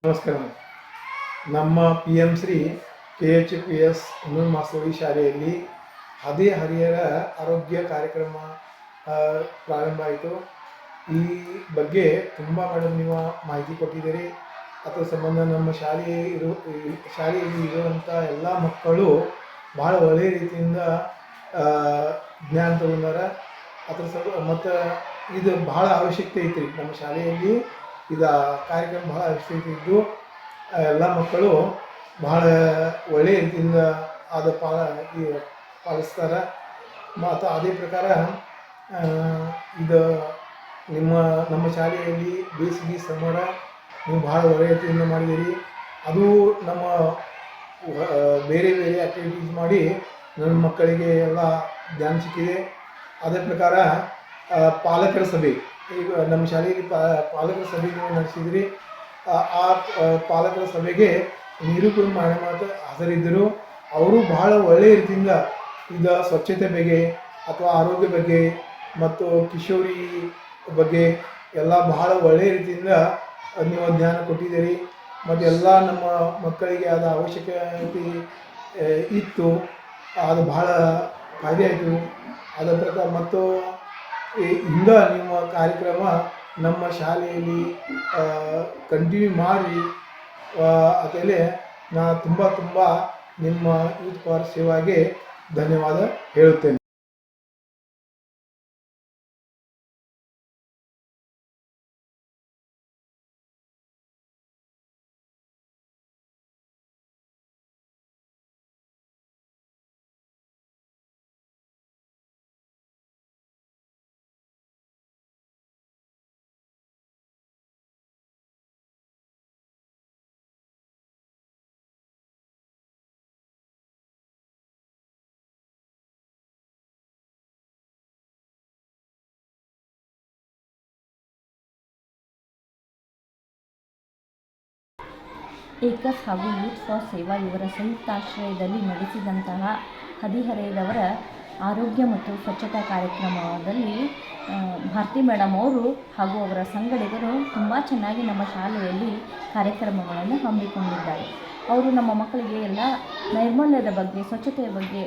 ನಮಸ್ಕಾರ. ನಮ್ಮ PM Shri KHPS ಮಾಸೋಳಿ ಶಾಲೆಯಲ್ಲಿ ಹದಿಹರೆಯರ ಆರೋಗ್ಯ ಕಾರ್ಯಕ್ರಮ ಪ್ರಾರಂಭ ಆಯಿತು. ಈ ಬಗ್ಗೆ ತುಂಬ ಮೇಡಮ್ ನೀವು ಮಾಹಿತಿ ಕೊಟ್ಟಿದ್ದೀರಿ. ಅದರ ಸಂಬಂಧ ನಮ್ಮ ಶಾಲೆಯಲ್ಲಿ ಇರುವಂಥ ಎಲ್ಲ ಮಕ್ಕಳು ಭಾಳ ಒಳ್ಳೆಯ ರೀತಿಯಿಂದ ಜ್ಞಾನ ತಗೊಂಡಾರ. ಮತ್ತು ಇದು ಭಾಳ ಅವಶ್ಯಕತೆ ಐತಿ ನಮ್ಮ ಶಾಲೆಯಲ್ಲಿ. ಇದು ಕಾರ್ಯಕ್ರಮ ಭಾಳ ಅವಶ್ಯಕತೆ ಇದ್ದು ಎಲ್ಲ ಮಕ್ಕಳು ಭಾಳ ಒಳ್ಳೆಯ ರೀತಿಯಿಂದ ಅದು ಪಾಲಿಸ್ತಾರೆ. ಮತ್ತು ಅದೇ ಪ್ರಕಾರ ಇದು ನಮ್ಮ ಶಾಲೆಯಲ್ಲಿ ಬೇಸಿಗೆ ಸಮರ ನೀವು ಭಾಳ ಒಳ್ಳೆಯ ರೀತಿಯಿಂದ ಮಾಡಿದ್ದೀರಿ. ಅದು ನಮ್ಮ ಬೇರೆ ಬೇರೆ ಆ್ಯಕ್ಟಿವಿಟೀಸ್ ಮಾಡಿ ನನ್ನ ಮಕ್ಕಳಿಗೆ ಎಲ್ಲ ಜ್ಞಾನ ಸಿಕ್ಕಿದೆ. ಅದೇ ಪ್ರಕಾರ ಪಾಲಕರ ಸಭೆ, ಈಗ ನಮ್ಮ ಶಾಲೆಯಲ್ಲಿ ಪಾಲಕರ ಸಭೆ ನಡೆಸಿದ್ರಿ. ಆ ಪಾಲಕರ ಸಭೆಗೆ ನಿರೂಪಣೆ ಮಾತು ಹಾಜರಿದ್ದರು. ಅವರು ಬಹಳ ಒಳ್ಳೆಯ ರೀತಿಯಿಂದ ಈಗ ಸ್ವಚ್ಛತೆ ಬಗ್ಗೆ ಅಥವಾ ಆರೋಗ್ಯ ಬಗ್ಗೆ ಮತ್ತು ಕಿಶೋರಿ ಬಗ್ಗೆ ಎಲ್ಲ ಬಹಳ ಒಳ್ಳೆಯ ರೀತಿಯಿಂದ ನೀವು ಜ್ಞಾನ ಕೊಟ್ಟಿದ್ದೀರಿ. ಮತ್ತು ಎಲ್ಲ ನಮ್ಮ ಮಕ್ಕಳಿಗೆ ಆದ ಅವಶ್ಯಕತೆ ಇತ್ತು, ಅದು ಬಹಳ ಫಾಯ್ದೆ ಆಯಿತು. ಅದರ ಪ್ರಕಾರ ಮತ್ತು ಹಿಂಗ ನಿಮ್ಮ ಕಾರ್ಯಕ್ರಮ ನಮ್ಮ ಶಾಲೆಯಲ್ಲಿ ಕಂಟಿನ್ಯೂ ಮಾಡಿ ಅದರಲ್ಲಿ ನಾನು ತುಂಬ ನಿಮ್ಮ ಯೂತ್ ಫಾರ್ ಸೇವಾಗೆ ಧನ್ಯವಾದ ಹೇಳುತ್ತೇನೆ. ಏಕಸ್ ಹಾಗೂ ಯೂತ್ ಫಾರ್ ಸೇವಾ ಇವರ ಸಂಯುಕ್ತಾಶ್ರಯದಲ್ಲಿ ನಡೆಸಿದಂತಹ ಹದಿಹರೆಯದವರ ಆರೋಗ್ಯ ಮತ್ತು ಸ್ವಚ್ಛತಾ ಕಾರ್ಯಕ್ರಮದಲ್ಲಿ ಭಾರತಿ ಮೇಡಮ್ ಅವರು ಹಾಗೂ ಅವರ ಸಂಗಡಿಗರು ತುಂಬ ಚೆನ್ನಾಗಿ ನಮ್ಮ ಶಾಲೆಯಲ್ಲಿ ಕಾರ್ಯಕ್ರಮಗಳನ್ನು ಹಮ್ಮಿಕೊಂಡಿದ್ದಾರೆ. ಅವರು ನಮ್ಮ ಮಕ್ಕಳಿಗೆ ಎಲ್ಲ ನೈರ್ಮಲ್ಯದ ಬಗ್ಗೆ, ಸ್ವಚ್ಛತೆಯ ಬಗ್ಗೆ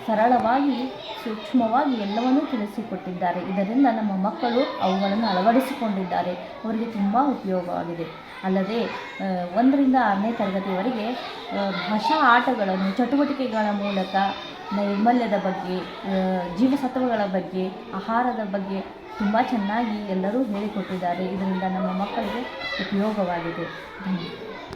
ಸರಳವಾಗಿ ಸೂಕ್ಷ್ಮವಾಗಿ ಎಲ್ಲವನ್ನೂ ತಿಳಿಸಿಕೊಟ್ಟಿದ್ದಾರೆ. ಇದರಿಂದ ನಮ್ಮ ಮಕ್ಕಳು ಅವುಗಳನ್ನು ಅಳವಡಿಸಿಕೊಂಡಿದ್ದಾರೆ. ಅವರಿಗೆ ತುಂಬ ಉಪಯೋಗವಾಗಿದೆ. ಅಲ್ಲದೆ 1ರಿಂದ 6ನೇ ತರಗತಿಯವರೆಗೆ ಭಾಷಾ ಆಟಗಳನ್ನು ಚಟುವಟಿಕೆಗಳ ಮೂಲಕ ನೈರ್ಮಲ್ಯದ ಬಗ್ಗೆ, ಜೀವಸತ್ವಗಳ ಬಗ್ಗೆ, ಆಹಾರದ ಬಗ್ಗೆ ತುಂಬ ಚೆನ್ನಾಗಿ ಎಲ್ಲರೂ ಹೇಳಿಕೊಟ್ಟಿದ್ದಾರೆ. ಇದರಿಂದ ನಮ್ಮ ಮಕ್ಕಳಿಗೆ ಉಪಯೋಗವಾಗಿದೆ. ಧನ್ಯವಾದ.